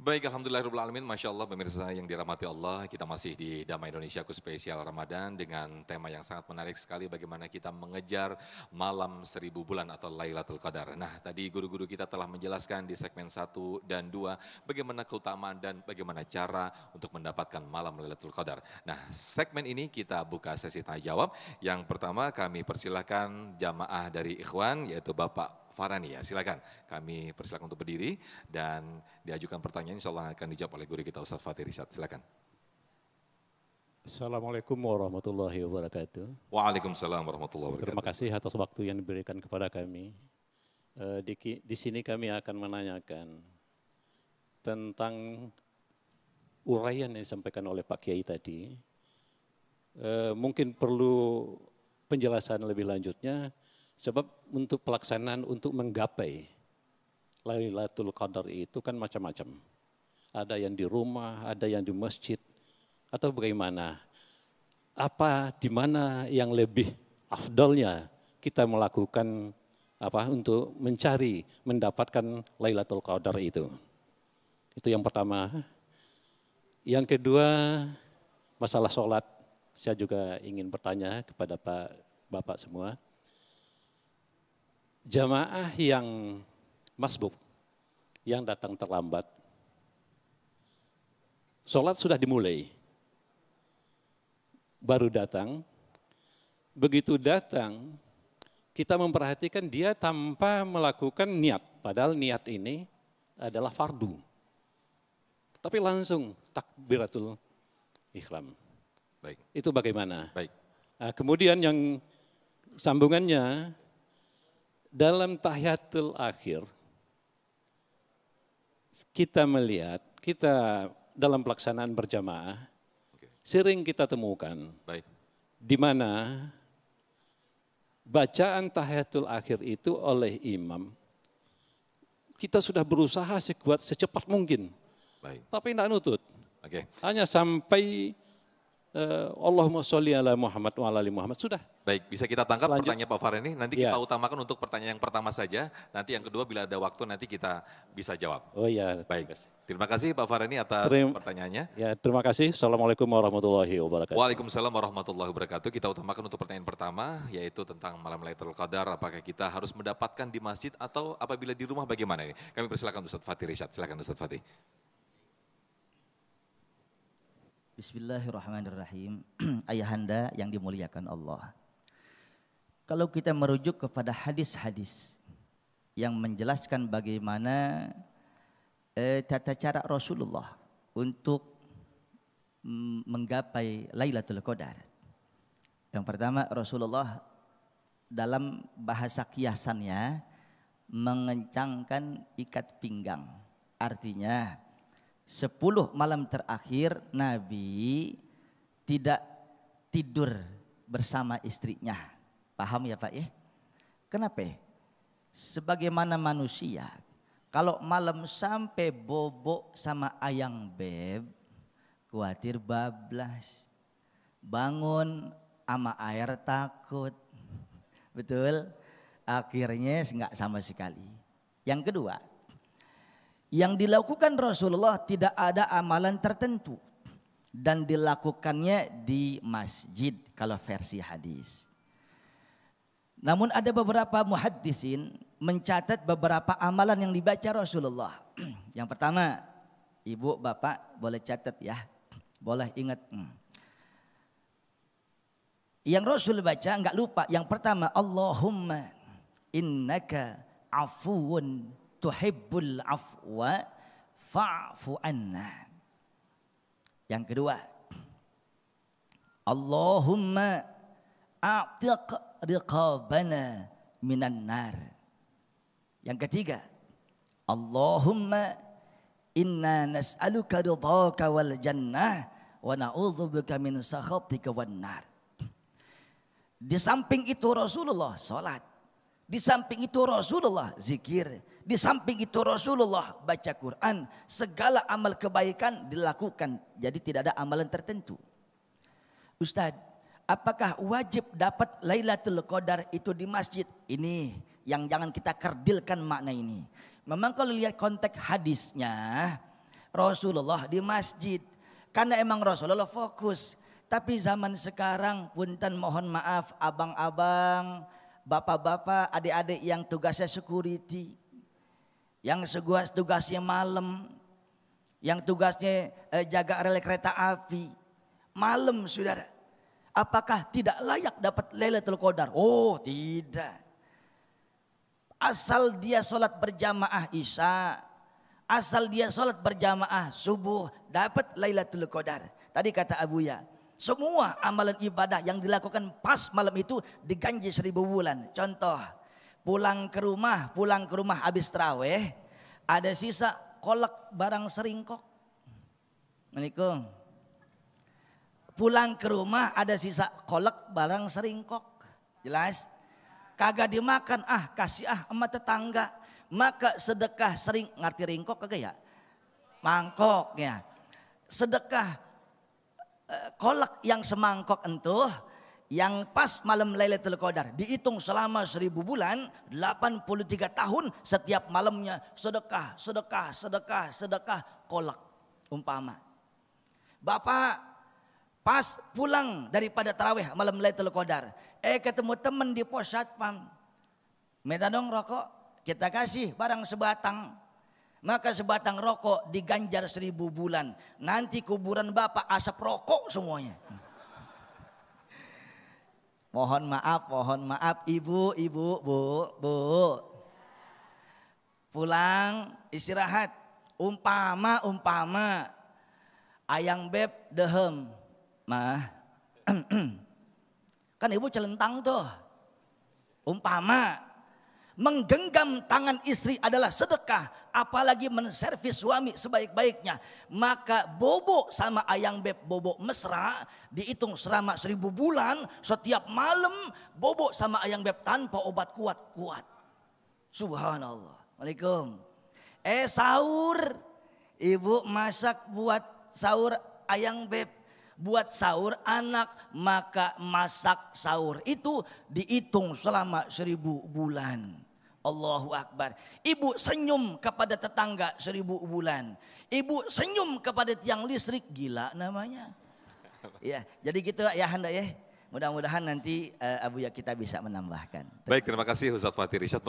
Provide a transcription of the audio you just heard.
Baik, alhamdulillahirrahmanirrahim. Masya Allah, pemirsa yang dirahmati Allah, kita masih di Damai Indonesiaku spesial Ramadan dengan tema yang sangat menarik sekali, bagaimana kita mengejar malam 1000 bulan atau Lailatul Qadar. Nah, tadi guru-guru kita telah menjelaskan di segmen 1 dan 2, bagaimana keutamaan dan bagaimana cara untuk mendapatkan malam Lailatul Qadar. Nah, segmen ini kita buka sesi tanya jawab. Yang pertama kami persilahkan jamaah dari Ikhwan, yaitu Bapak Farani, ya silakan. Kami persilakan untuk berdiri dan diajukan pertanyaan, insya Allah akan dijawab oleh guru kita Ustaz Fatih Rishad. Silakan. Assalamualaikum warahmatullahi wabarakatuh. Waalaikumsalam warahmatullahi wabarakatuh. Terima kasih atas waktu yang diberikan kepada kami. Di sini kami akan menanyakan tentang uraian yang disampaikan oleh Pak Kiai tadi. Mungkin perlu penjelasan lebih lanjutnya. Sebab untuk pelaksanaan untuk menggapai Lailatul Qadar itu kan macam-macam. Ada yang di rumah, ada yang di masjid, atau bagaimana? Apa, di mana yang lebih afdalnya kita melakukan untuk mencari, mendapatkan Lailatul Qadar itu? Itu yang pertama. Yang kedua, masalah sholat. Saya juga ingin bertanya kepada Bapak semua. Jamaah yang masbuk, yang datang terlambat, sholat sudah dimulai, baru datang, begitu datang, kita memperhatikan dia tanpa melakukan niat, padahal niat ini adalah fardu. Tapi langsung takbiratul ihram. Baik. Itu bagaimana? Baik. Nah, kemudian yang sambungannya, dalam tahiyatul akhir, kita melihat, kita dalam pelaksanaan berjamaah, sering kita temukan, di mana bacaan tahiyatul akhir itu oleh imam, kita sudah berusaha secepat mungkin, tapi tidak nutut. Hanya sampai Allahumma sholli ala Muhammad wa ala ali Muhammad, sudah. Baik, bisa kita tangkap pertanyaan Pak Farani, nanti kita utamakan untuk pertanyaan yang pertama saja, nanti yang kedua bila ada waktu nanti kita bisa jawab. Oh iya. Baik, terima kasih Pak Farani atas pertanyaannya. Ya, terima kasih. Assalamualaikum warahmatullahi wabarakatuh. Waalaikumsalam warahmatullahi wabarakatuh. Kita utamakan untuk pertanyaan pertama, yaitu tentang malam Lailatul Qadar, apakah kita harus mendapatkan di masjid atau apabila di rumah bagaimana ini? Kami persilakan Ustaz Fatih Rishad, silakan Ustaz Fatih. Bismillahirrahmanirrahim. Ayahanda yang dimuliakan Allah. Kalau kita merujuk kepada hadis-hadis yang menjelaskan bagaimana tata cara Rasulullah untuk menggapai Lailatul Qadar. Yang pertama, Rasulullah dalam bahasa kiasannya mengencangkan ikat pinggang. Artinya 10 malam terakhir Nabi tidak tidur bersama istrinya. Paham ya Pak ya? Kenapa? Sebagaimana manusia, kalau malam sampai bobok sama ayang beb, khawatir bablas. Bangun sama air takut. Betul? Akhirnya enggak sama sekali. Yang kedua, yang dilakukan Rasulullah tidak ada amalan tertentu dan dilakukannya di masjid kalau versi hadis. Namun ada beberapa muhaddisin mencatat beberapa amalan yang dibaca Rasulullah. Yang pertama, ibu bapak boleh catat ya, boleh ingat. Yang Rasul baca enggak lupa. Yang pertama, Allahumma innaka afuwun tuhibbul afwa fa'fu anna. Yang kedua, Allahumma a'tiq riqabana minan nar. Yang ketiga, Allahumma inna nas'aluka ridhaka wal jannah wa na'udzubika min sakhatika wan nar. Di samping itu Rasulullah salat. Di samping itu Rasulullah zikir. Di samping itu Rasulullah baca Quran. Segala amal kebaikan dilakukan. Jadi tidak ada amalan tertentu. Ustadz, apakah wajib dapat Lailatul Qadar itu di masjid? Ini yang jangan kita kerdilkan makna ini. Memang kalau lihat konteks hadisnya, Rasulullah di masjid. Karena emang Rasulullah fokus. Tapi zaman sekarang punten mohon maaf abang-abang, bapak-bapak, adik-adik yang tugasnya security. Yang tugasnya malam. Yang tugasnya jaga rel kereta api. Malam saudara. Apakah tidak layak dapat Lailatul Qadar? Oh tidak. Asal dia sholat berjamaah Isya, asal dia sholat berjamaah subuh, dapat Lailatul Qadar. Tadi kata Abuya, semua amalan ibadah yang dilakukan pas malam itu diganji 1000 bulan. Contoh, pulang ke rumah habis tarawih, ada sisa kolak barang seringkok. Assalamualaikum. Pulang ke rumah ada sisa kolak barang seringkok. Jelas? Kagak dimakan, kasih sama tetangga. Maka sedekah sering, ngerti ringkok kagak ya? Mangkoknya. Sedekah kolak yang semangkok entuh, yang pas malam Lailatul Qadar. Dihitung selama 1000 bulan, 83 tahun setiap malamnya sedekah kolak umpama. Bapak pas pulang daripada tarawih malam Lailatul Qadar, ketemu teman di pos satpam, minta dong rokok, kita kasih barang sebatang. Maka sebatang rokok diganjar 1000 bulan. Nanti kuburan bapak asap rokok semuanya. Mohon maaf ibu, bu. Pulang istirahat. Umpama ayang beb dehem. Mah, kan ibu celentang tuh. Umpama menggenggam tangan istri adalah sedekah, apalagi menservis suami sebaik-baiknya. Maka bobo sama ayang beb bobo mesra dihitung selama 1000 bulan. Setiap malam bobo sama ayang beb tanpa obat kuat-kuat. Subhanallah. Waalaikumsalam. Sahur, ibu masak buat sahur ayang beb, buat sahur anak, maka masak sahur itu dihitung selama 1000 bulan. Allahu Akbar. Ibu senyum kepada tetangga 1000 bulan. Ibu senyum kepada tiang listrik, gila namanya. Ya, jadi gitu ya Handa ya. Mudah-mudahan nanti Abuya kita bisa menambahkan. Baik, terima kasih Ustadz Fatih Irsyad.